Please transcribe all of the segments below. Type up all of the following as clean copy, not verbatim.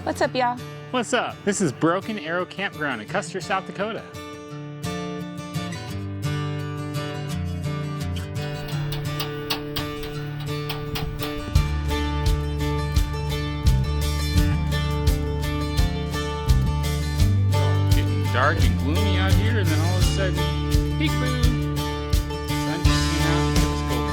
What's up, y'all? What's up? This is Broken Arrow Campground in Custer, South Dakota. Getting dark and gloomy out here, and then all of a sudden, peek boo! Sun just came out. It was cold.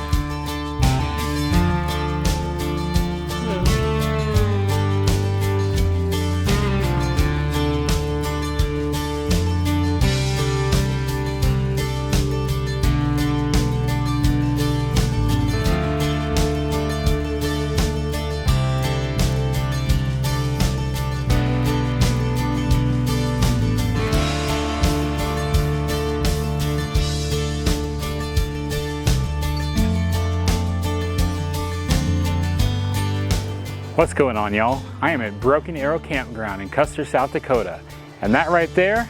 What's going on, y'all? I am at Broken Arrow Campground in Custer, South Dakota. And that right there,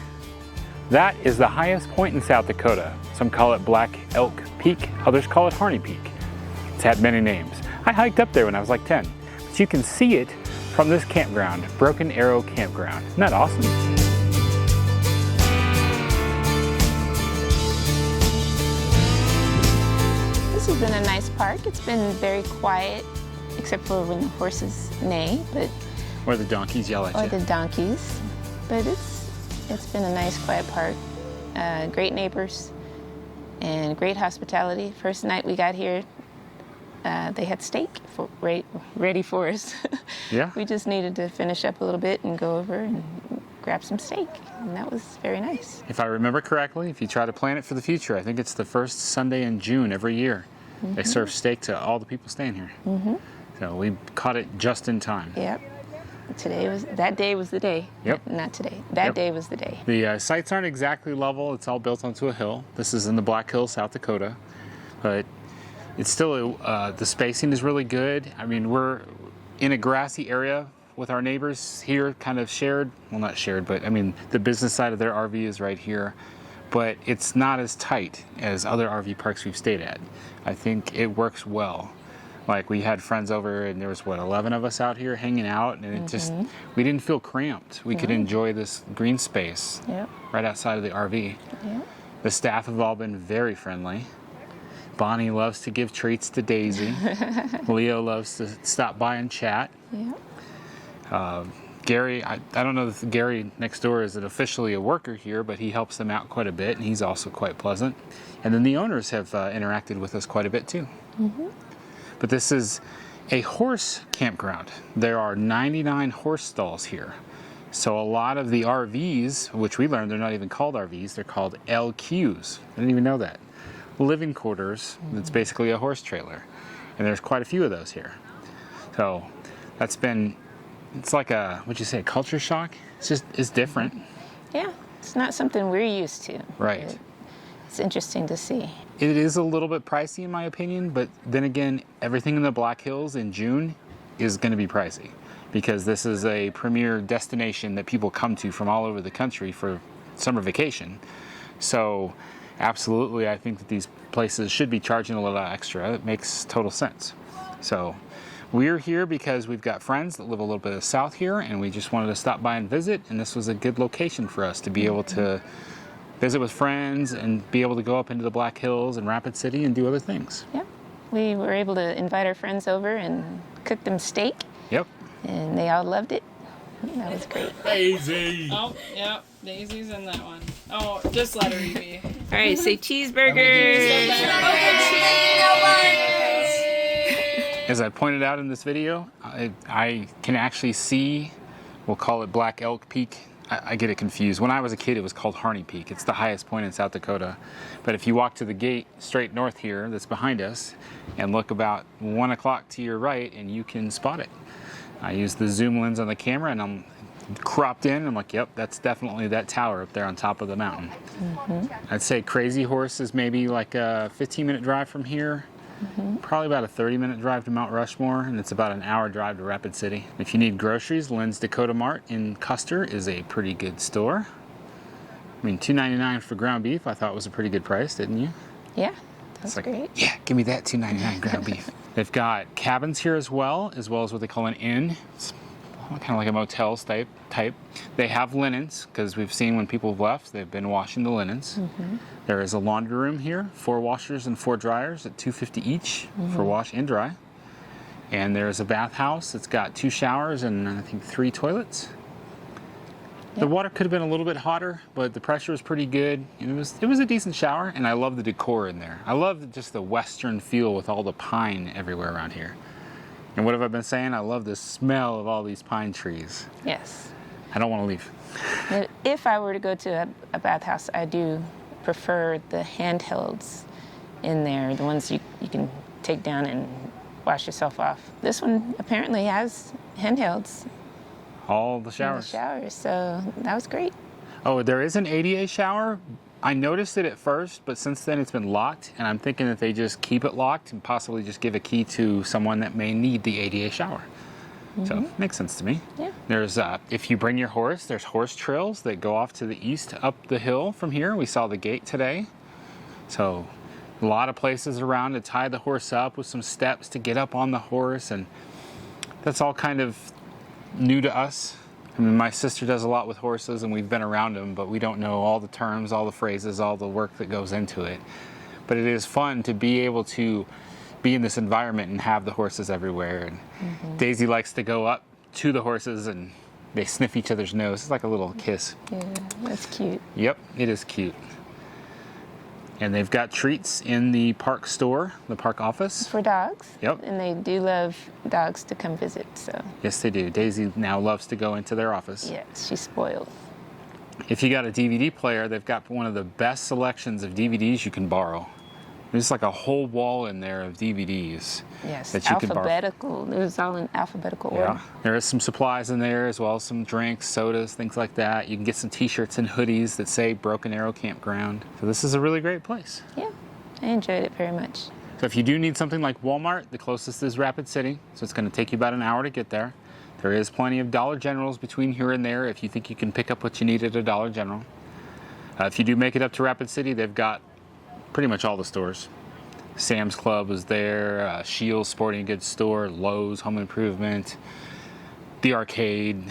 that is the highest point in South Dakota. Some call it Black Elk Peak, others call it Harney Peak. It's had many names. I hiked up there when I was like 10. But you can see it from this campground, Broken Arrow Campground. Isn't that awesome? This has been a nice park. It's been very quiet, except for when the horses neigh, but Or the donkeys yell at you. or the donkeys. But it's been a nice, quiet park. Great neighbors and great hospitality. First night we got here, they had steak ready for us. Yeah. We just needed to finish up a little bit and go over and grab some steak, and that was very nice. If I remember correctly, if you try to plan it for the future, I think it's the first Sunday in June every year. They serve steak to all the people staying here. So we caught it just in time. Yep. That day was the day. Yep. Not today. That day was the day. The sites aren't exactly level. It's all built onto a hill. This is in the Black Hills, South Dakota. But it's still, the spacing is really good. I mean, we're in a grassy area with our neighbors here, kind of shared. Well, not shared, but I mean, the business side of their RV is right here. But it's not as tight as other RV parks we've stayed at. I think it works well. Like, we had friends over and there was, 11 of us out here hanging out, and it just, we didn't feel cramped. We could enjoy this green space right outside of the RV. Yep. The staff have all been very friendly. Bonnie loves to give treats to Daisy. Leo loves to stop by and chat. Yep. Gary, I don't know if Gary next door is officially a worker here, but he helps them out quite a bit, and he's also quite pleasant. And then the owners have interacted with us quite a bit too. But this is a horse campground. There are 99 horse stalls here. So a lot of the RVs, which we learned they're not even called RVs, they're called LQs. I didn't even know that. Living quarters, that's basically a horse trailer. And there's quite a few of those here. So that's been, it's like a, what'd you say, a culture shock? It's different. Yeah. It's not something we're used to. Right. It's interesting to see. It is a little bit pricey in my opinion, but then again, everything in the Black Hills in June is going to be pricey because this is a premier destination that people come to from all over the country for summer vacation. So absolutely, I think that these places should be charging a little extra. It makes total sense. So we're here because we've got friends that live a little bit south here, and we just wanted to stop by and visit, and this was a good location for us to be able to visit with friends and be able to go up into the Black Hills and Rapid City and do other things. Yep. We were able to invite our friends over and cook them steak. Yep. And they all loved it. That was great. Daisy! Oh, yep. Daisy's in that one. Oh, just let her eat. All right, say cheeseburgers. As I pointed out in this video, I can actually see, we'll call it Black Elk Peak. I get it confused. When I was a kid, it was called Harney Peak. It's the highest point in South Dakota. But if you walk to the gate straight north here that's behind us and look about 1 o'clock to your right, and you can spot it. I use the zoom lens on the camera and I'm cropped in. I'm like, yep, that's definitely that tower up there on top of the mountain. I'd say Crazy Horse is maybe like a 15-minute drive from here. Probably about a 30-minute drive to Mount Rushmore, and it's about an hour drive to Rapid City. If you need groceries, Lynn's Dakota Mart in Custer is a pretty good store. I mean, $2.99 for ground beef, I thought was a pretty good price, didn't you? Yeah, that's like, great. Yeah, give me that $2.99 ground beef. They've got cabins here as well as what they call an inn. It's kind of like a motel type. They have linens, because we've seen when people have left, they've been washing the linens. There is a laundry room here, 4 washers and 4 dryers at $250 each for wash and dry. And there's a bathhouse. It's got 2 showers and I think 3 toilets. The water could have been a little bit hotter, but the pressure was pretty good. It was a decent shower, and I love the decor in there. I love just the western feel with all the pine everywhere around here. And what have I been saying? I love the smell of all these pine trees. Yes. I don't want to leave. If I were to go to a bathhouse, I do prefer the handhelds in there, the ones you can take down and wash yourself off. This one apparently has handhelds. All the showers. So that was great. Oh, there is an ADA shower. I noticed it at first, but since then it's been locked, and I'm thinking that they just keep it locked and possibly just give a key to someone that may need the ADA shower. So, makes sense to me. Yeah. There's, if you bring your horse, there's horse trails that go off to the east up the hill from here. We saw the gate today. So, a lot of places around to tie the horse up with some steps to get up on the horse, and that's all kind of new to us. I mean, my sister does a lot with horses, and we've been around them, but we don't know all the terms, all the phrases, all the work that goes into it. But it is fun to be able to be in this environment and have the horses everywhere. And Daisy likes to go up to the horses, and they sniff each other's nose. It's like a little kiss. Yeah, that's cute. Yep, it is cute. And they've got treats in the park store, the park office. For dogs. Yep. And they do love dogs to come visit, so. Yes, they do. Daisy now loves to go into their office. Yes, she's spoiled. If you got a DVD player, they've got one of the best selections of DVDs you can borrow. There's like a whole wall in there of DVDs. Yes, that you can borrow. alphabetical. It was all in alphabetical order. Yeah, there is some supplies in there as well, some drinks, sodas, things like that. You can get some t-shirts and hoodies that say Broken Arrow Campground. So this is a really great place. Yeah, I enjoyed it very much. So if you do need something like Walmart, the closest is Rapid City. So it's going to take you about an hour to get there. There is plenty of Dollar Generals between here and there if you think you can pick up what you need at a Dollar General. If you do make it up to Rapid City, they've got pretty much all the stores. Sam's Club was there, Shields Sporting Goods Store, Lowe's Home Improvement, the arcade.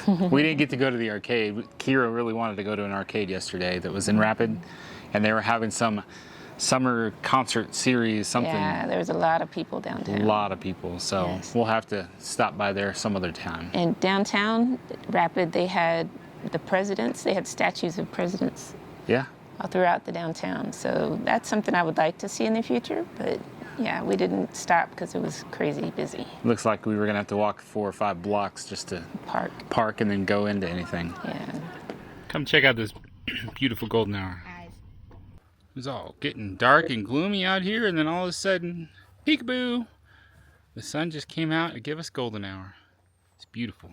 We didn't get to go to the arcade. Kira really wanted to go to an arcade yesterday that was in Rapid, and they were having some summer concert series, something. Yeah, there was a lot of people downtown. A lot of people, so Yes. we'll have to stop by there some other time. And downtown, Rapid, they had the presidents, they had statues of presidents Yeah. all throughout the downtown. So that's something I would like to see in the future, but yeah, we didn't stop because it was crazy busy. Looks like we were gonna have to walk 4 or 5 blocks just to park and then go into anything. Yeah. Come check out this beautiful golden hour. It was all getting dark and gloomy out here, and then all of a sudden, peekaboo! The sun just came out to give us golden hour. It's beautiful.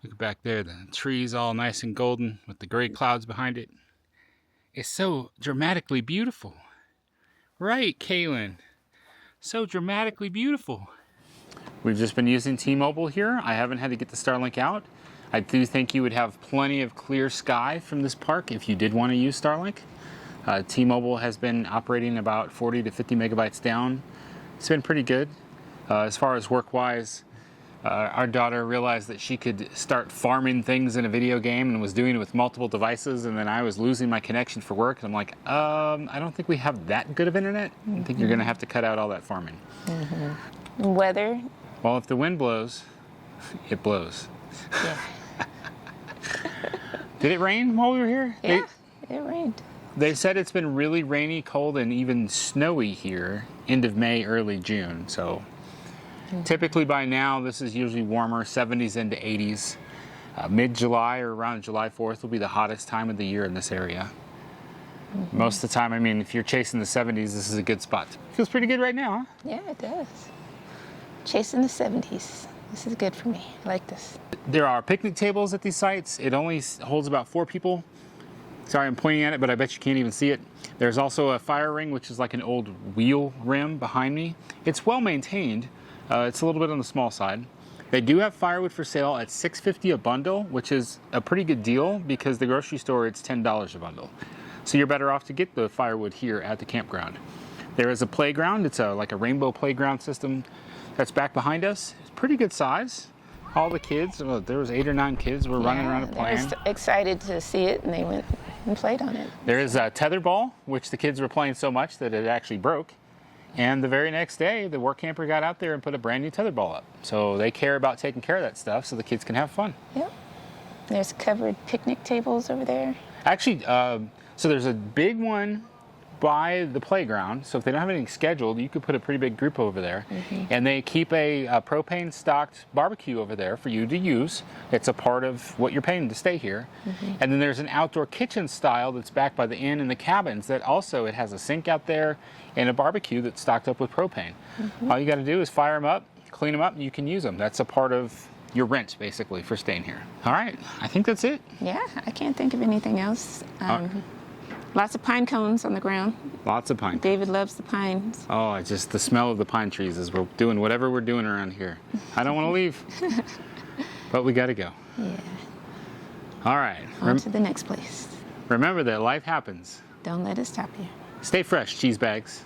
Look back there, the trees all nice and golden with the gray clouds behind it. It's so dramatically beautiful. Right, Kaylin? So dramatically beautiful. We've just been using T-Mobile here. I haven't had to get the Starlink out. I do think you would have plenty of clear sky from this park if you did want to use Starlink. T-Mobile has been operating about 40 to 50 megabytes down. It's been pretty good. As far as work-wise, our daughter realized that she could start farming things in a video game and was doing it with multiple devices, and then I was losing my connection for work, and I'm like, I don't think we have that good of internet. I think you're going to have to cut out all that farming. Weather? Well, if the wind blows, it blows. Yeah. Did it rain while we were here? Yeah, it rained. They said it's been really rainy, cold, and even snowy here, end of May, early June. So typically by now, this is usually warmer, 70s into 80s. Mid-July or around July 4th will be the hottest time of the year in this area. Most of the time, I mean, if you're chasing the 70s, this is a good spot. Feels pretty good right now, huh? Yeah, it does. Chasing the 70s. This is good for me. I like this. There are picnic tables at these sites. It only holds about 4 people. Sorry, I'm pointing at it, but I bet you can't even see it. There's also a fire ring, which is like an old wheel rim behind me. It's well maintained. It's a little bit on the small side. They do have firewood for sale at $6.50 a bundle, which is a pretty good deal because the grocery store, it's $10 a bundle. So you're better off to get the firewood here at the campground. There is a playground. It's like a rainbow playground system that's back behind us. It's pretty good size. All the kids, well, there was 8 or 9 kids were running around and They were playing. excited to see it, and they went and played on it. There is a tetherball, which the kids were playing so much that it actually broke. And the very next day, the work camper got out there and put a brand new tetherball up. So they care about taking care of that stuff so the kids can have fun. Yep. There's covered picnic tables over there. Actually, so there's a big one by the playground. So if they don't have anything scheduled, you could put a pretty big group over there. And they keep a propane stocked barbecue over there for you to use. It's a part of what you're paying to stay here. And then there's an outdoor kitchen style that's back by the inn and the cabins that also, it has a sink out there and a barbecue that's stocked up with propane. All you got to do is fire them up, clean them up, and you can use them. That's a part of your rent, basically, for staying here. All right, I think that's it. Yeah, I can't think of anything else. Lots of pine cones on the ground. Lots of pine. David loves the pines. Oh, it's just the smell of the pine trees as we're doing whatever we're doing around here. I don't want to leave, but we got to go. Yeah. All right. On to the next place. Remember that life happens. Don't let it stop you. Stay fresh, cheese bags.